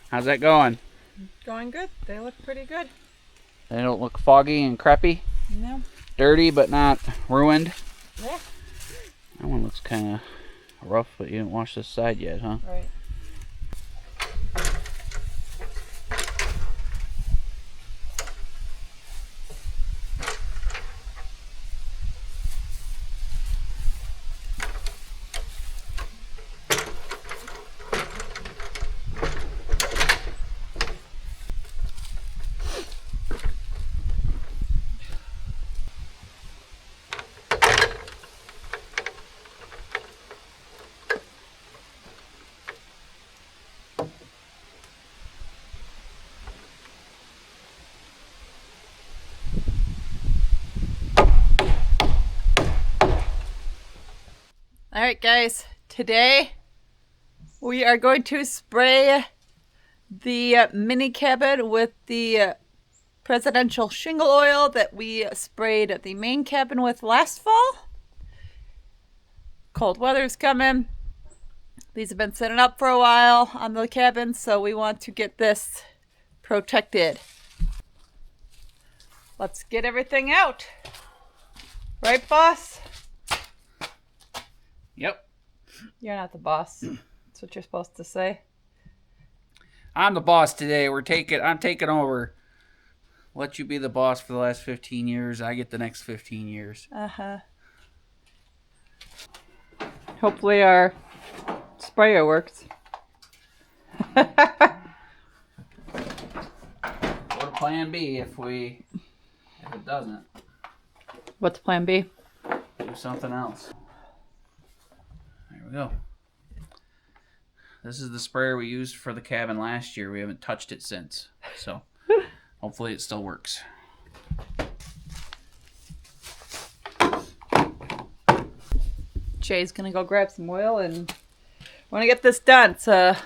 How's that going? Going good. They look pretty good. They don't look foggy and crappy? No. Dirty but not ruined? Yeah. That one looks kind of rough, but you didn't wash this side yet, huh? Right. All right, guys. Today we are going to spray the mini cabin with the presidential shingle oil that we sprayed the main cabin with last fall. Cold weather's coming. These have been sitting up for a while on the cabin, so we want to get this protected. Let's get everything out. Right, boss? Yep. You're not the boss. That's what you're supposed to say. I'm the boss today. I'm taking over. Let you be the boss for the last 15 years. I get the next 15 years. Uh-huh. Hopefully our sprayer works. What a plan B if it doesn't. What's plan B? Do something else. There we go. This is the sprayer we used for the cabin last year. We haven't touched it since. So hopefully it still works. Jay's gonna go grab some oil and want to get this done. It's a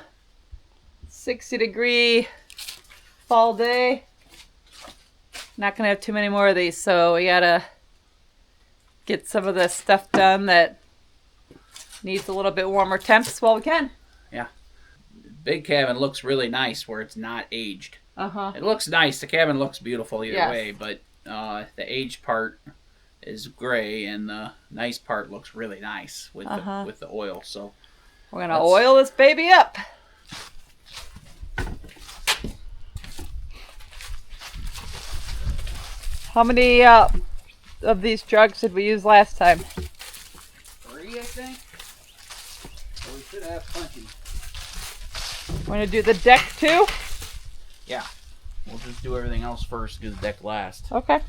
60-degree fall day. Not gonna have too many more of these, so we gotta get some of this stuff done that needs a little bit warmer temps while we can. Yeah. Big cabin looks really nice where it's not aged. Uh-huh. It looks nice. The cabin looks beautiful either Yes. way, but the aged part is gray and the nice part looks really nice with the oil. So We're gonna oil this baby up. How many of these jugs did we use last time? 3, I think. So we should have plenty. We're gonna do the deck too? Yeah. We'll just do everything else first, do the deck last. Okay.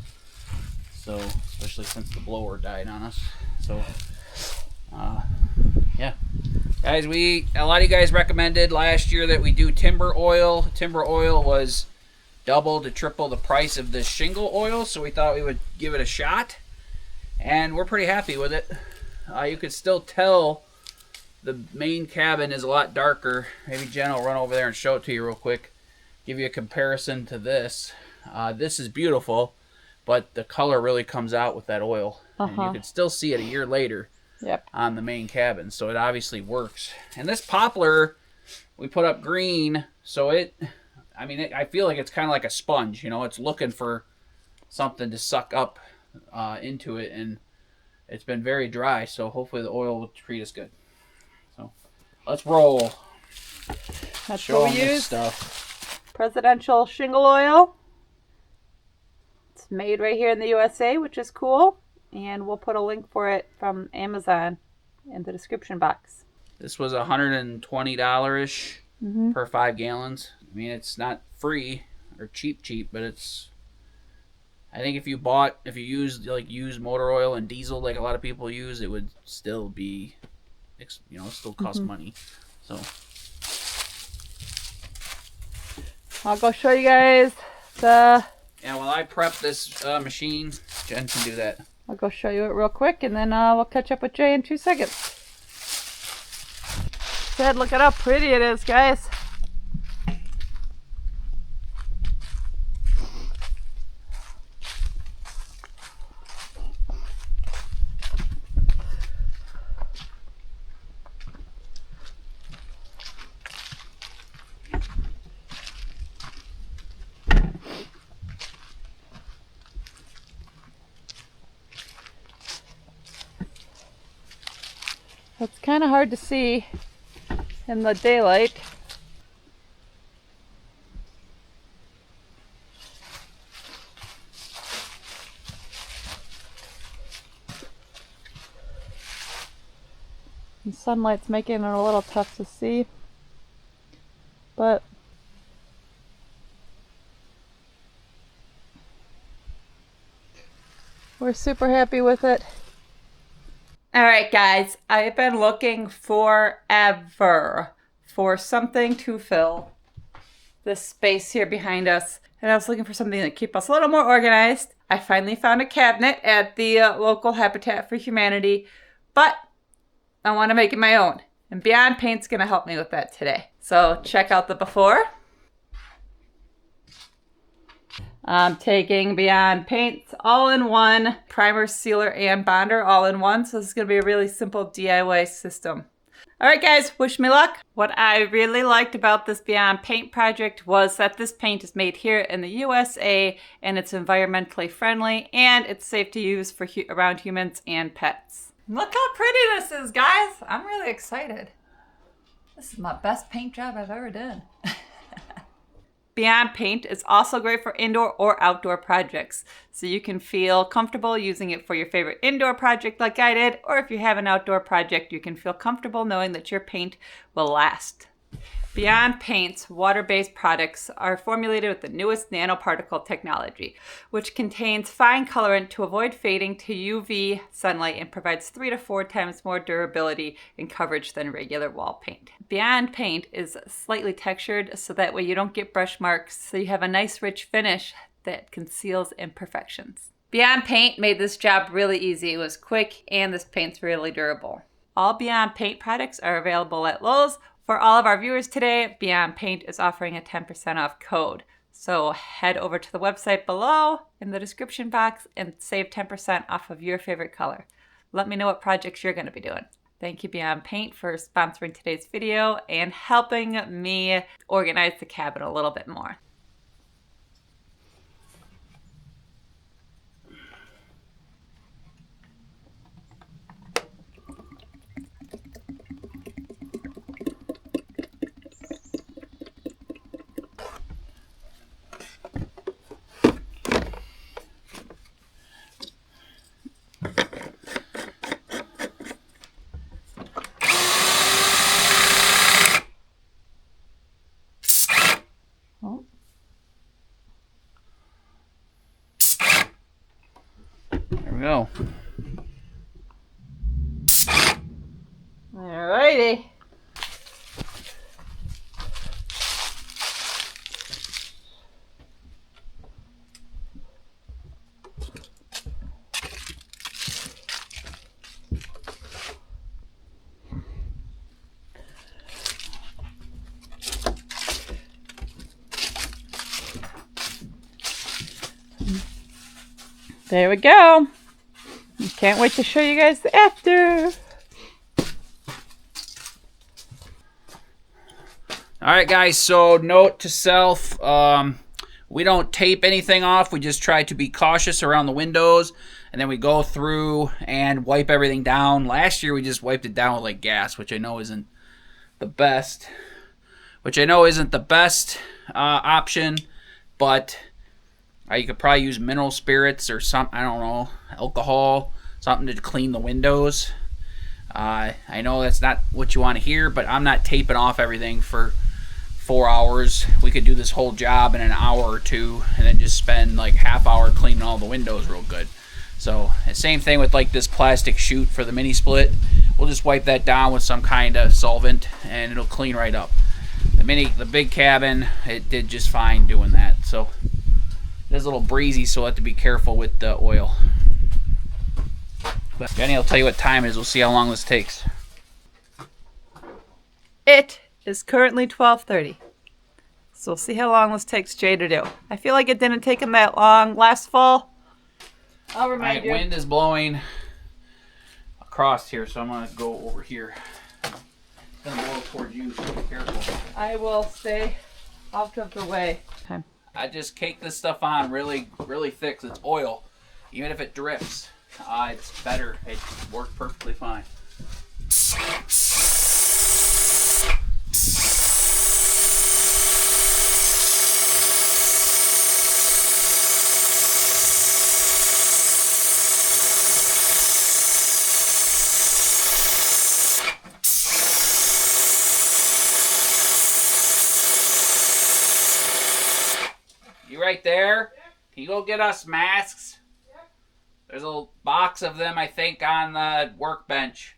So, especially since the blower died on us. So, yeah. Guys, a lot of you guys recommended last year that we do timber oil. Timber oil was double to triple the price of the shingle oil, so we thought we would give it a shot. And we're pretty happy with it. You could still tell the main cabin is a lot darker. Maybe Jen will run over there and show it to you real quick. Give you a comparison to this. This is beautiful, but the color really comes out with that oil. And you can still see it a year later on the main cabin, so it obviously works. And this poplar, we put up green, so I feel like it's kind of like a sponge. You know, it's looking for something to suck up into it, and it's been very dry, so hopefully the oil will treat us good. So let's roll. That's Show what we them this use. stuff. Presidential shingle oil. It's made right here in the USA, which is cool. And we'll put a link for it from Amazon in the description box. This was $120-ish per 5 gallons. I mean, it's not free or cheap, but it's. I think if you used used motor oil and diesel like a lot of people use, it would still be, still cost money. So I'll go show you guys the. Yeah, while I prep this machine, Jen can do that. I'll go show you it real quick, and then we'll catch up with Jay in 2 seconds. Said, look at how pretty it is, guys. It's kind of hard to see in the daylight. The sunlight's making it a little tough to see, but we're super happy with it. Alright guys, I've been looking forever for something to fill this space here behind us, and I was looking for something to keep us a little more organized. I finally found a cabinet at the local Habitat for Humanity, but I want to make it my own, and Beyond Paint's going to help me with that today. So check out the before. I'm taking Beyond Paint's all-in-one primer, sealer, and bonder all-in-one, so this is going to be a really simple DIY system. Alright guys, wish me luck. What I really liked about this Beyond Paint project was that this paint is made here in the USA, and it's environmentally friendly, and it's safe to use for around humans and pets. Look how pretty this is, guys. I'm really excited. This is my best paint job I've ever done. Beyond Paint is also great for indoor or outdoor projects, so you can feel comfortable using it for your favorite indoor project like I did, or if you have an outdoor project, you can feel comfortable knowing that your paint will last. Beyond Paint's water-based products are formulated with the newest nanoparticle technology, which contains fine colorant to avoid fading to UV sunlight and provides 3 to 4 times more durability and coverage than regular wall paint. Beyond Paint is slightly textured so that way you don't get brush marks, so you have a nice rich finish that conceals imperfections. Beyond Paint made this job really easy. It was quick, and this paint's really durable. All Beyond Paint products are available at Lowe's. For all of our viewers today, Beyond Paint is offering a 10% off code. So head over to the website below in the description box and save 10% off of your favorite color. Let me know what projects you're going to be doing. Thank you Beyond Paint for sponsoring today's video and helping me organize the cabin a little bit more. There we go. Alrighty. There we go. Can't wait to show you guys the after. Alright guys, so note to self, we don't tape anything off, we just try to be cautious around the windows, and then we go through and wipe everything down. Last year we just wiped it down with like gas, which I know isn't the best. Option, but you could probably use mineral spirits or something, I don't know, alcohol, something to clean the windows. I know that's not what you want to hear, but I'm not taping off everything for 4 hours. We could do this whole job in an hour or two and then just spend like half hour cleaning all the windows real good. So same thing with like this plastic chute for the mini split. We'll just wipe that down with some kind of solvent and it'll clean right up. The big cabin, it did just fine doing that. So it's a little breezy, so we'll have to be careful with the oil. But Jenny will tell you what time it is. We'll see how long this takes. It is currently 12:30. So we'll see how long this takes Jay to do. I feel like it didn't take him that long last fall. I'll remind you. Wind is blowing across here, so I'm going to go over here. It's going to blow towards you, so be careful. I will stay out of the way. Okay. I just cake this stuff on really, really thick. It's oil. Even if it drips, it's better. It worked perfectly fine. You right there? Can you go get us masks? There's a little box of them, I think, on the workbench.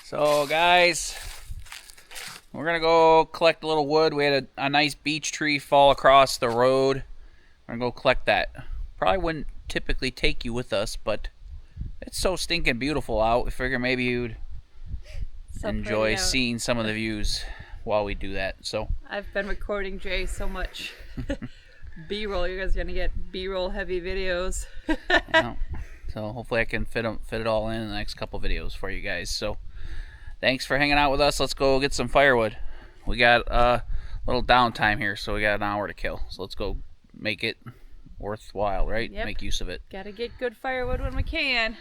So guys, we're gonna go collect a little wood. We had a nice beech tree fall across the road. We're gonna go collect that. Probably wouldn't typically take you with us, but it's so stinking beautiful out. We figure maybe you'd enjoy seeing some of the views while we do that. So I've been recording Jay so much B-roll. You guys are gonna get B-roll heavy videos. Yeah. So hopefully I can fit it all in the next couple videos for you guys. So thanks for hanging out with us. Let's go get some firewood. We got a little downtime here, so we got an hour to kill. So let's go make it worthwhile, right? Yep. Make use of it. Gotta get good firewood when we can.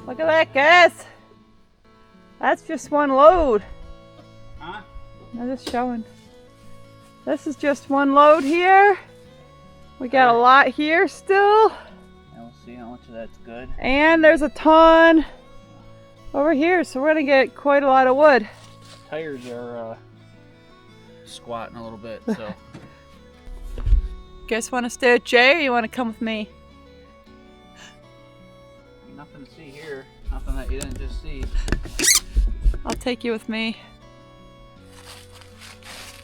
Look at that, guys. That's just one load. Huh? I'm just showing. This is just one load here. We got a lot here still. And we'll see how much of that's good. And there's a ton over here, so we're gonna get quite a lot of wood. Tires are squatting a little bit, so. Guys want to stay with Jay or you want to come with me? Nothing to see here. Nothing that you didn't just see. I'll take you with me.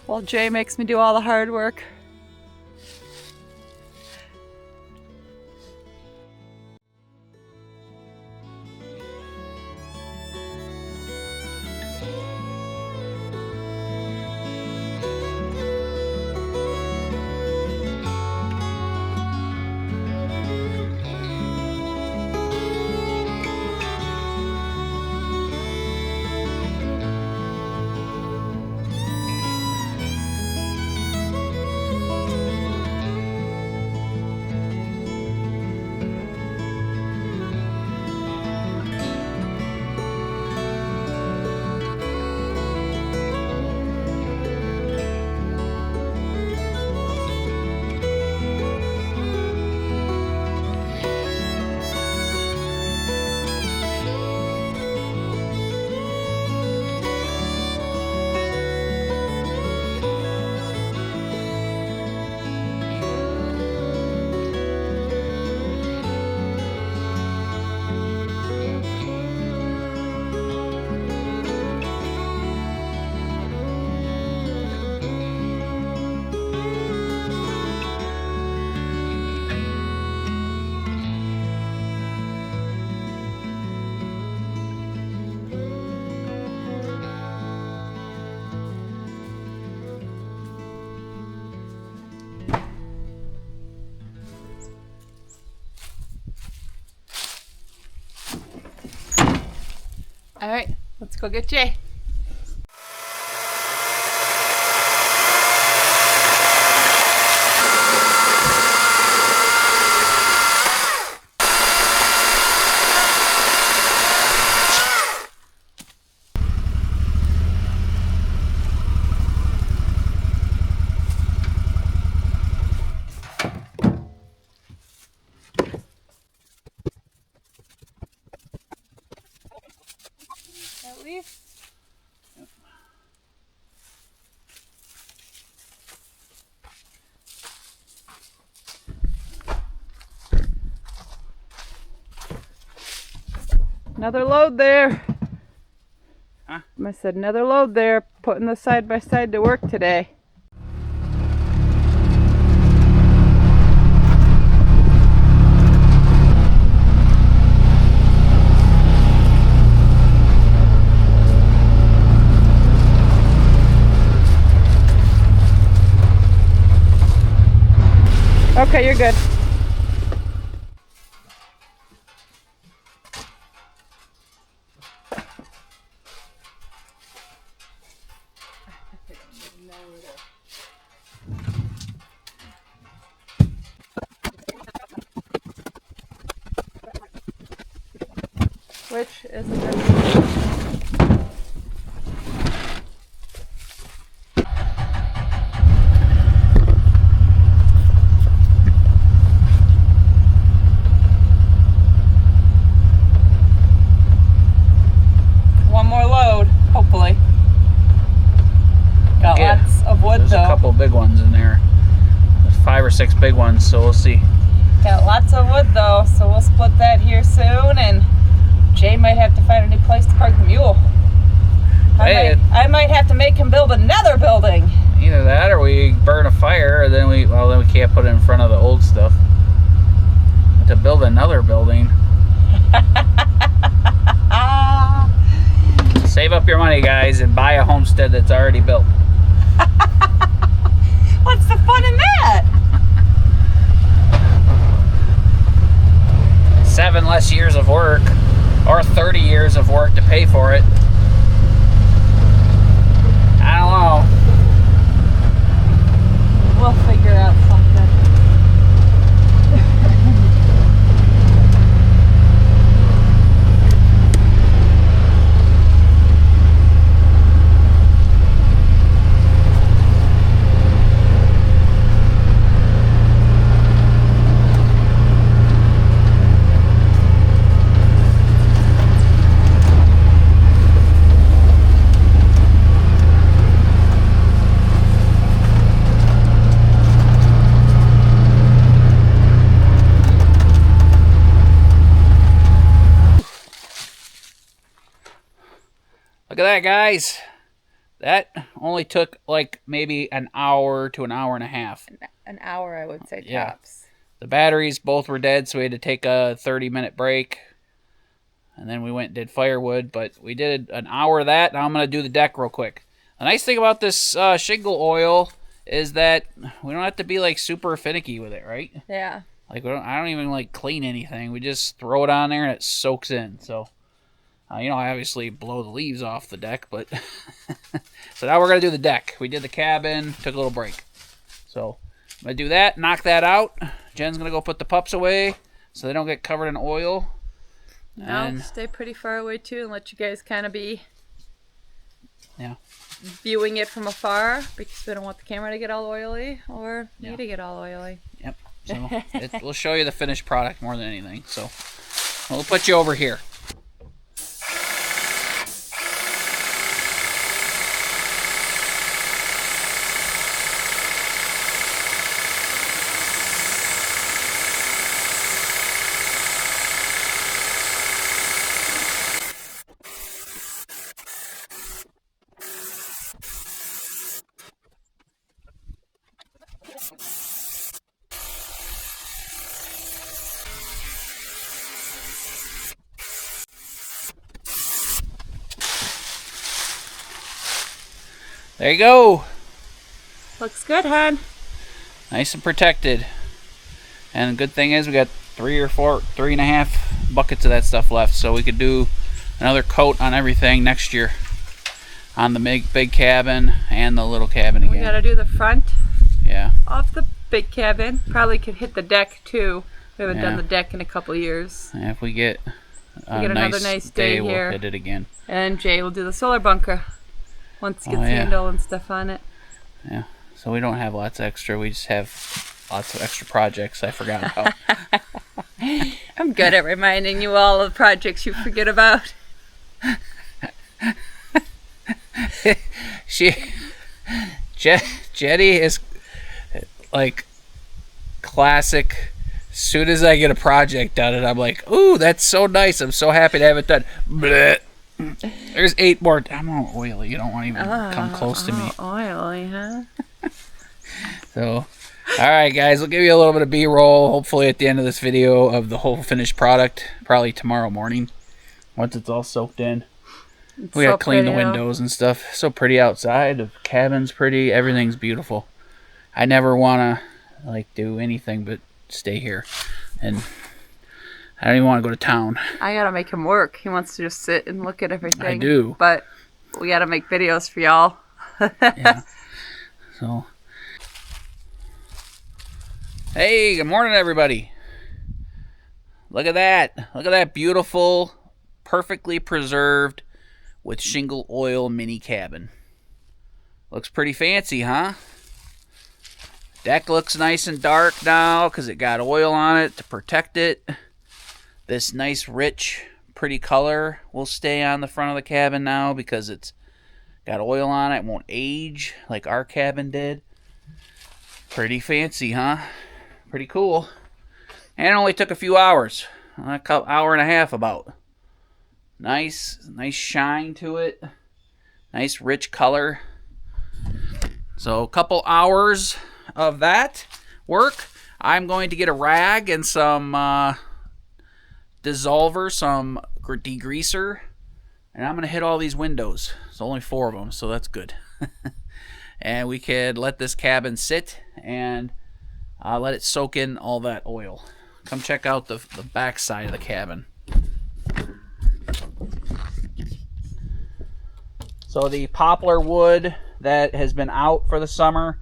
While Jay makes me do all the hard work. All right, let's go get Jay. At least. Another load there. Huh? I said another load there, putting the side by side to work today. Okay, you're good. Which is a good. One more load, hopefully. Got Yeah. lots of wood There's though. a couple big ones in there. There's 5 or 6 big ones, so we'll see. Got lots of wood though, so we'll split that here soon, and Jay might have to find a new place to park the mule. I might have to make him build another building. Either that or we burn a fire, or then we can't put it in front of the old stuff. But to build another building. Save up your money, guys, and buy a homestead that's already built. What's the fun in that? 7 less years of work, or 30 years of work to pay for it. I don't know. We'll figure out something. Look at that, guys. That only took like maybe an hour to an hour and a half. An hour, I would say, Yeah. tops. The batteries both were dead, so we had to take a 30-minute break. And then we went and did firewood, but we did an hour of that. Now I'm going to do the deck real quick. The nice thing about this shingle oil is that we don't have to be like super finicky with it, right? Yeah. Like I don't even like clean anything. We just throw it on there and it soaks in. So, I obviously blow the leaves off the deck, but so now we're gonna do the deck. We did the cabin, took a little break. So I'm gonna do that, knock that out. Jen's gonna go put the pups away so they don't get covered in oil. No, And stay pretty far away too, and let you guys kind of be viewing it from afar, because we don't want the camera to get all oily or me to get all oily. Yep. So we'll show you the finished product more than anything. So we'll put you over here. There you go. Looks good, hon. Nice and protected. And the good thing is we got 3.5 buckets of that stuff left, so we could do another coat on everything next year. On the big cabin and the little cabin again. We gotta do the front Yeah. of the big cabin. Probably could hit the deck too. We haven't done Yeah. the deck in a couple years. And if we get a another nice day we'll here. hit it again. And Jay will do the solar bunker once it gets yeah. handle and stuff on it. Yeah. So we don't have lots of extra. We just have lots of extra projects I forgot about. I'm good at reminding you all of the projects you forget about. Jetty is like classic. As soon as I get a project done, and I'm like, "Ooh, that's so nice! I'm so happy to have it done." Blech. There's 8 more. I'm all oily. You don't want to even come close to me. Oily, huh? So, all right, guys, we'll give you a little bit of B-roll. Hopefully, at the end of this video of the whole finished product, probably tomorrow morning, once it's all soaked in. We gotta clean the windows and stuff. So pretty outside. The cabin's pretty. Everything's beautiful. I never wanna do anything but stay here, and I don't even want to go to town. I gotta make him work. He wants to just sit and look at everything. I do, but we gotta make videos for y'all. Yeah. So, hey, good morning, everybody. Look at that. Look at that beautiful, perfectly preserved with shingle oil mini cabin. Looks pretty fancy, huh? Deck looks nice and dark now because it got oil on it to protect it. This nice, rich, pretty color will stay on the front of the cabin now because it's got oil on it. It won't age like our cabin did. Pretty fancy, huh? Pretty cool. And it only took a few hours. Hour and a half about. Nice shine to it. Nice rich color. So a couple hours of that work. I'm going to get a rag and some dissolver, some degreaser, and I'm going to hit all these windows. There's only 4 of them, so that's good. And we could let this cabin sit and let it soak in all that oil. Come check out the back side of the cabin. So the poplar wood that has been out for the summer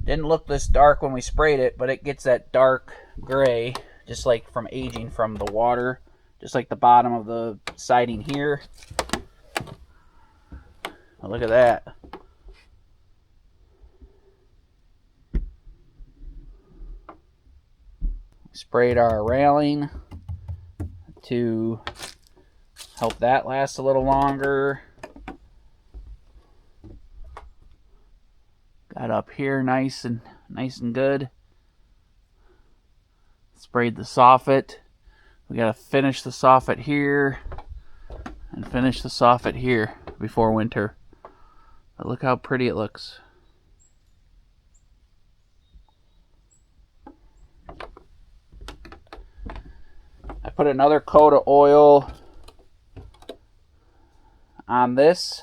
didn't look this dark when we sprayed it, but it gets that dark gray, just like from aging from the water, just like the bottom of the siding here. Oh, look at that. Sprayed our railing to help that last a little longer. Got up here nice and good. Sprayed the soffit. We gotta finish the soffit here and finish the soffit here before winter. But look how pretty it looks. I put another coat of oil on this,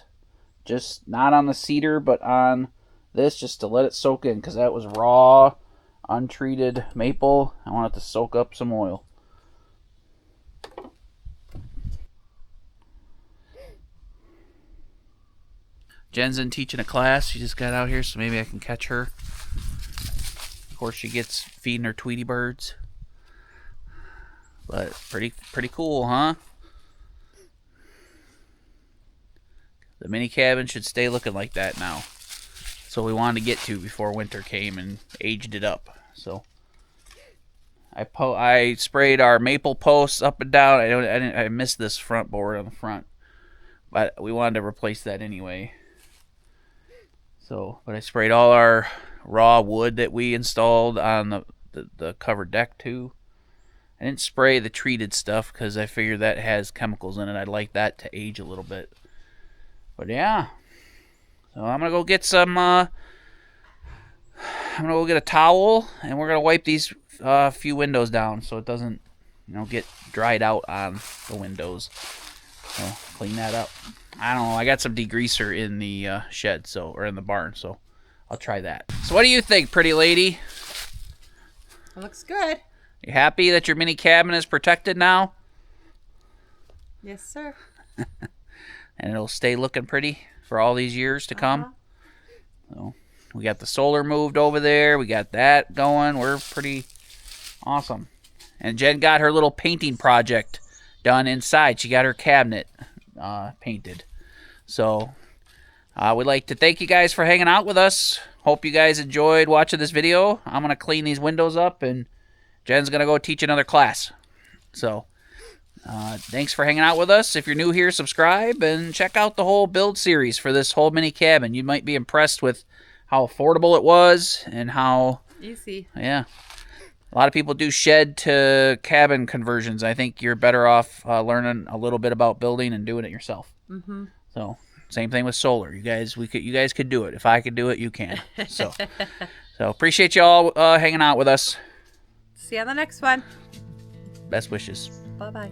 just not on the cedar, but on this, just to let it soak in, because that was raw, untreated maple. I want it to soak up some oil. Jen's in teaching a class. She just got out here, so maybe I can catch her. Of course, she gets feeding her Tweety birds. But pretty cool, huh? The mini cabin should stay looking like that now. So we wanted to get to before winter came and aged it up. So I sprayed our maple posts up and down. I missed this front board on the front, but we wanted to replace that anyway. So, but I sprayed all our raw wood that we installed on the covered deck too. I didn't spray the treated stuff because I figured that has chemicals in it. I'd like that to age a little bit. But yeah. So I'm going to go get some, I'm going to go get a towel, and we're going to wipe these few windows down so it doesn't, get dried out on the windows. So clean that up. I don't know. I got some degreaser in the shed, or in the barn, so I'll try that. So what do you think, pretty lady? It looks good. You happy that your mini cabin is protected now? Yes, sir. And it'll stay looking pretty for all these years to come. So we got the solar moved over there. We got that going. We're pretty awesome. And Jen got her little painting project done inside. She got her cabinet painted. So we'd like to thank you guys for hanging out with us. Hope you guys enjoyed watching this video. I'm going to clean these windows up, and Jen's going to go teach another class. So thanks for hanging out with us. If you're new here, subscribe and check out the whole build series for this whole mini cabin. You might be impressed with how affordable it was and how easy. Yeah. A lot of people do shed to cabin conversions. I think you're better off learning a little bit about building and doing it yourself. Mm-hmm. So same thing with solar. You guys could do it. If I could do it, you can. So appreciate y'all hanging out with us. See you on the next one. Best wishes. Bye-bye.